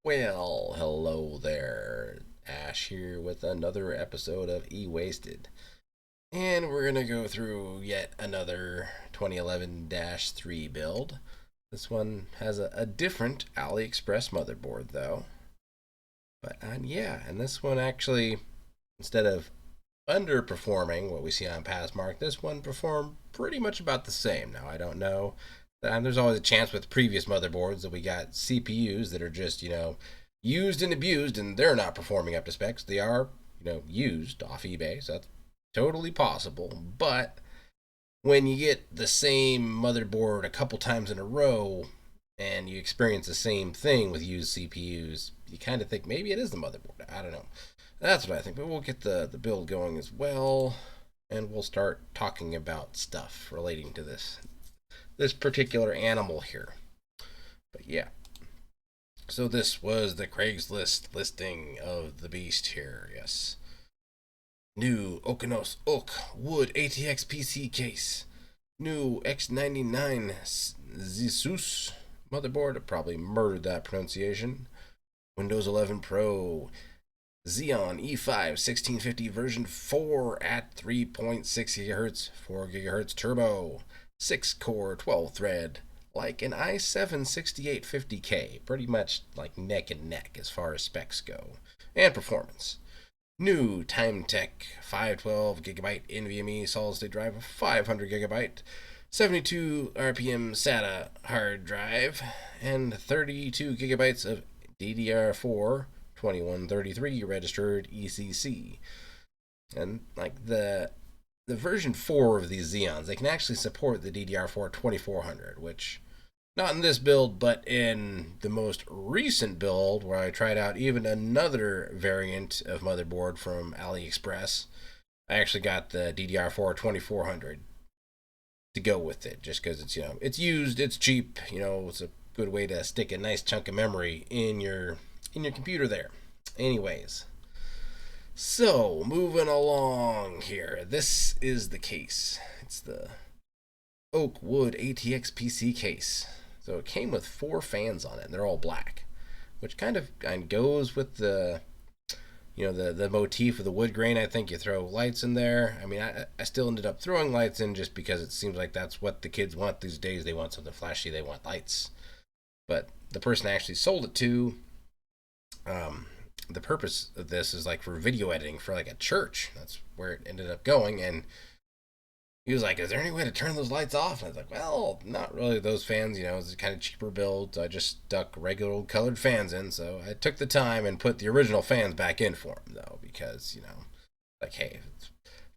Well, hello there. Ash here with another episode of E-Wasted. And we're going to go through yet another 2011-3 build. This one has a different AliExpress motherboard, though. But yeah, and this one actually, instead of underperforming what we see on Passmark, this one performed pretty much about the same. Now, I don't know. And there's always a chance with previous motherboards that we got CPUs that are just, used and abused and they're not performing up to specs. They are, used off eBay, so that's totally possible. But when you get the same motherboard a couple times in a row and you experience the same thing with used CPUs, you kind of think maybe it is the motherboard. I don't know. That's what I think. But we'll get the build going as well, and we'll start talking about stuff relating to this particular animal here. But yeah. So this was the Craigslist listing of the beast here, yes. New Okinos Oak Wood ATX PC case. New X99 ZSUS motherboard. I probably murdered that pronunciation. Windows 11 Pro. Xeon E5-1650 version 4 at 3.6 GHz, 4 GHz turbo, 6 core, 12 thread, like an i7-6850K, pretty much like neck and neck as far as specs go, and performance. New Timetec 512GB NVMe solid state drive, 500GB, 72 RPM SATA hard drive, and 32GB of DDR4 2133 registered ECC. And like the version 4 of these Xeons, they can actually support the DDR4 2400, which not in this build, but in the most recent build where I tried out even another variant of motherboard from AliExpress. I actually got the DDR4 2400 to go with it, just because it's it's used, it's cheap, it's a good way to stick a nice chunk of memory in your computer there. Anyways, so moving along here, this is the case. It's the Oak Wood ATX PC case. So it came with 4 fans on it, and they're all black, which kind of goes with the the motif of the wood grain. I think you throw lights in there. I mean, I still ended up throwing lights in just because it seems like that's what the kids want these days. They want something flashy. They want lights. But the person I actually sold it to, the purpose of this is like for video editing for like a church. That's where it ended up going. And he was like, is there any way to turn those lights off? And I was like, well, not really. Those fans, it's a kind of cheaper build. So I just stuck regular old colored fans in. So I took the time and put the original fans back in for him, though, because, like, hey,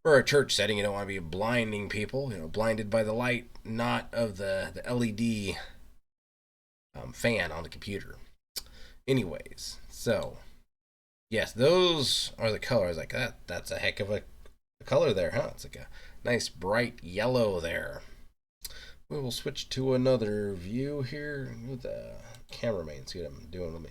for a church setting, you don't want to be blinding people, blinded by the light, not of the LED fan on the computer. Anyways, so yes, those are the colors. Like that's a heck of a color there, huh? It's like a nice bright yellow there. We will switch to another view here with the cameraman. See what I'm doing with me.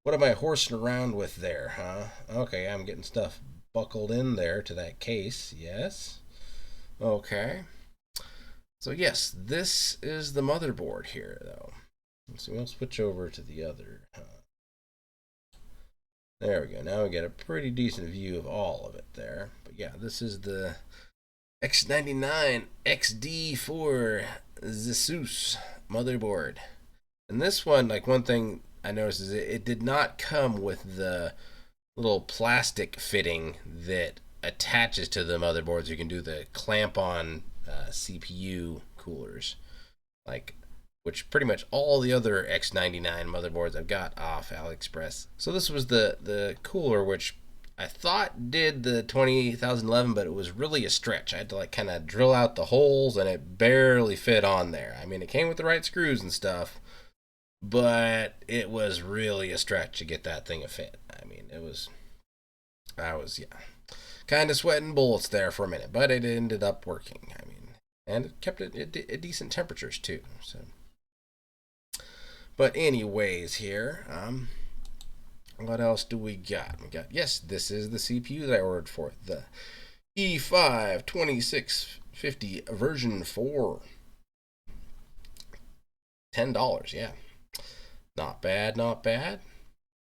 What am I horsing around with there, huh? Okay, I'm getting stuff buckled in there to that case. Yes. Okay. So yes, this is the motherboard here, though. So we'll switch over to the other. There we go. Now we get a pretty decent view of all of it there. But yeah, this is the X99 XD4 ZSUS motherboard. And this one, like one thing I noticed is it did not come with the little plastic fitting that attaches to the motherboards. You can do the clamp on CPU coolers, which pretty much all the other X99 motherboards I've got off AliExpress. So this was the cooler, which I thought did the 2011, but it was really a stretch. I had to kind of drill out the holes, and it barely fit on there. I mean, it came with the right screws and stuff, but it was really a stretch to get that thing to fit. I mean, I was kind of sweating bullets there for a minute, but it ended up working. I mean, and it kept it at decent temperatures too. So. But anyways here, what else do we got? Yes, this is the CPU that I ordered for it. The E5-1650 version 4. $10, yeah. Not bad, not bad.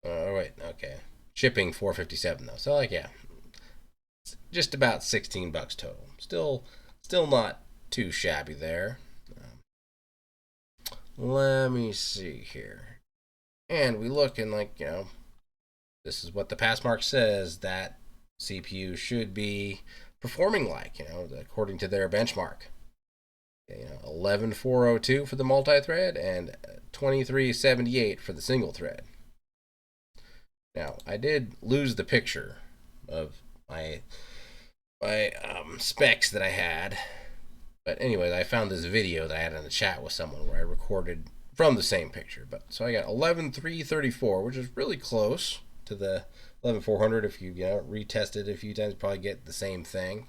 Oh wait, okay. Shipping 457 though. So like yeah, just about 16 bucks total. Still not too shabby there. Let me see here. And we look and like, this is what the pass mark says that CPU should be performing like, according to their benchmark. 11402 for the multi-thread and 2378 for the single thread. Now, I did lose the picture of my specs that I had. But anyways, I found this video that I had in the chat with someone where I recorded from the same picture. But so I got 11334, which is really close to the 11400. If you retest it a few times, probably get the same thing.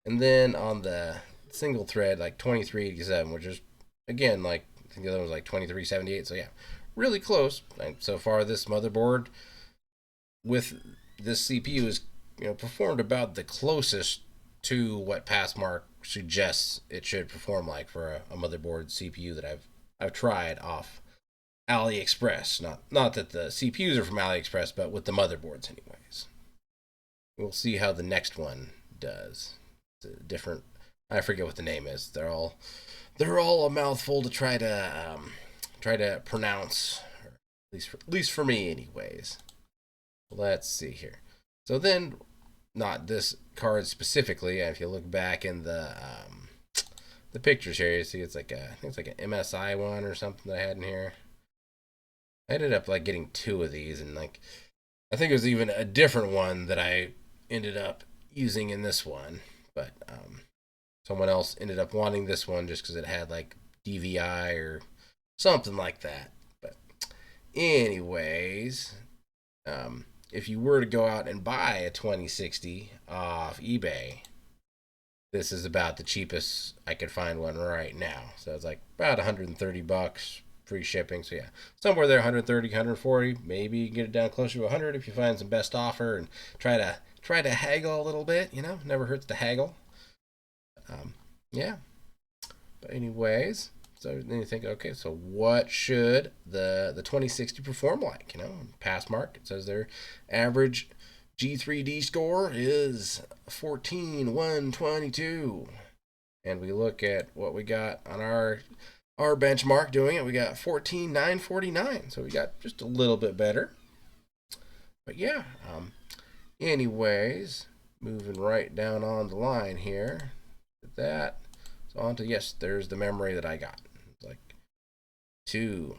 And then on the single thread, like 2387, which is again like I think the other one was like 2378. So yeah, really close. And so far, this motherboard with this CPU is performed about the closest to what Passmark suggests it should perform like for a motherboard CPU that I've tried off AliExpress. Not that the CPUs are from AliExpress, but with the motherboards anyways. We'll see how the next one does. It's a different, I forget what the name is. They're all a mouthful to try to pronounce, or at least for me anyways. Let's see here. So then, not this card specifically. If you look back in the pictures here, you see it's like I think it's like an MSI one or something that I had in here. I ended up like getting two of these, and like I think it was even a different one that I ended up using in this one, but someone else ended up wanting this one just because it had like DVI or something like that. But anyways, if you were to go out and buy a 2060 off eBay, this is about the cheapest I could find one right now. So it's like about 130 bucks, free shipping. So yeah, somewhere there, 130, 140. Maybe you can get it down closer to 100 if you find some best offer and try to haggle a little bit. Never hurts to haggle. Yeah. But anyways, so then you think, okay, so what should the 2060 perform like? Passmark, it says their average G3D score is 14,122. And we look at what we got on our benchmark doing it, we got 14,949. So we got just a little bit better. But yeah, anyways, moving right down on the line here. That. So on to, yes, there's the memory that I got. Like 2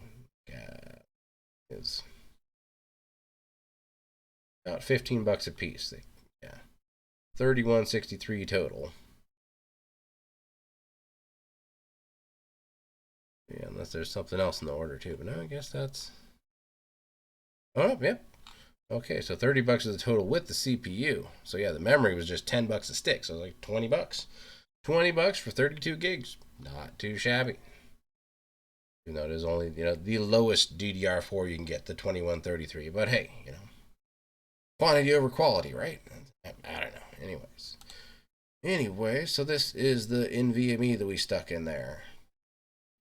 is about 15 bucks a piece. Yeah, 3163 total. Yeah, unless there's something else in the order too. But no, I guess that's. Oh, yep. Okay, so 30 bucks is the total with the CPU. So yeah, the memory was just 10 bucks a stick. So it was like 20 bucks. 20 bucks for 32 gigs. Not too shabby. Even though it is only, the lowest DDR4 you can get, the 2133. But hey, quantity over quality, right? I don't know. Anyway, so this is the NVMe that we stuck in there.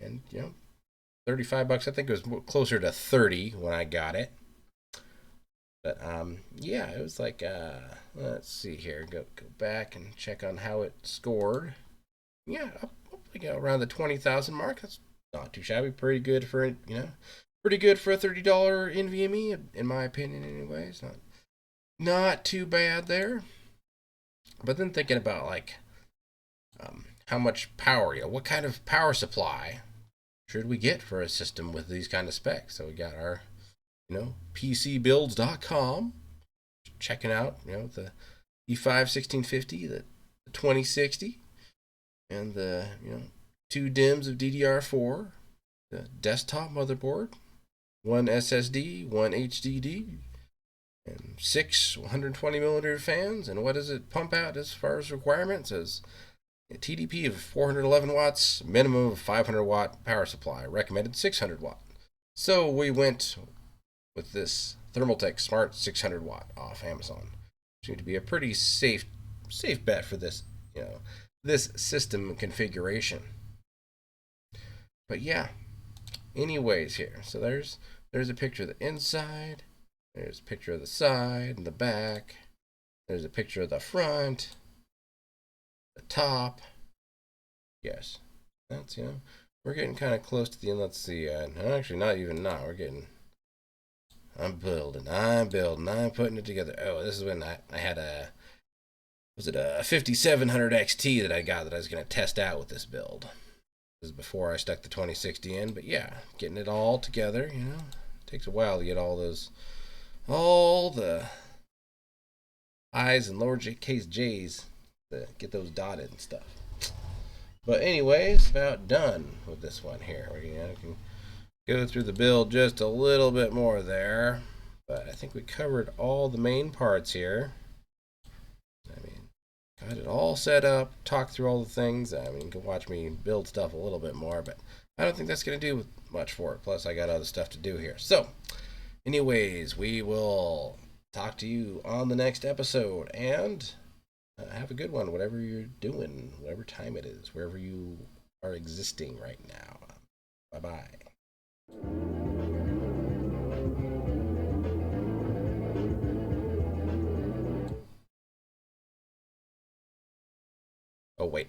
And, 35 bucks. I think it was closer to 30 when I got it. But, yeah, it was like, let's see here. Go back and check on how it scored. Yeah, up around the 20,000 mark. That's not too shabby. Pretty good for, pretty good for a $30 NVMe, in my opinion, anyways. Not too bad there. But then thinking about, like, how much power, what kind of power supply should we get for a system with these kind of specs? So we got our, PCbuilds.com, checking out, the E5-1650, the 2060, and the, 2 DIMMs of DDR4, the desktop motherboard, 1 SSD, 1 HDD, and 6 120mm fans. And what does it pump out as far as requirements? As a TDP of 411 watts, minimum of 500 watt power supply, recommended 600 watt. So we went with this Thermaltake Smart 600 watt off Amazon. Seemed to be a pretty safe bet for this, this system configuration. But yeah, anyways here. So there's a picture of the inside. There's a picture of the side and the back. There's a picture of the front, the top. Yes, that's, we're getting kind of close to the end. Let's see. Actually, not even not. We're getting. I'm building. I'm putting it together. Oh, this is when I had a. Was it a 5700 XT that I got that I was going to test out with this build? This is before I stuck the 2060 in, but yeah, getting it all together. It takes a while to get all the I's and lowercase J's to get those dotted and stuff. But anyways, about done with this one here. We can go through the build just a little bit more there, but I think we covered all the main parts here. Got it all set up, talked through all the things. You can watch me build stuff a little bit more, but I don't think that's going to do much for it. Plus, I got other stuff to do here. So, anyways, we will talk to you on the next episode, and have a good one, whatever you're doing, whatever time it is, wherever you are existing right now. Bye-bye. Oh, wait.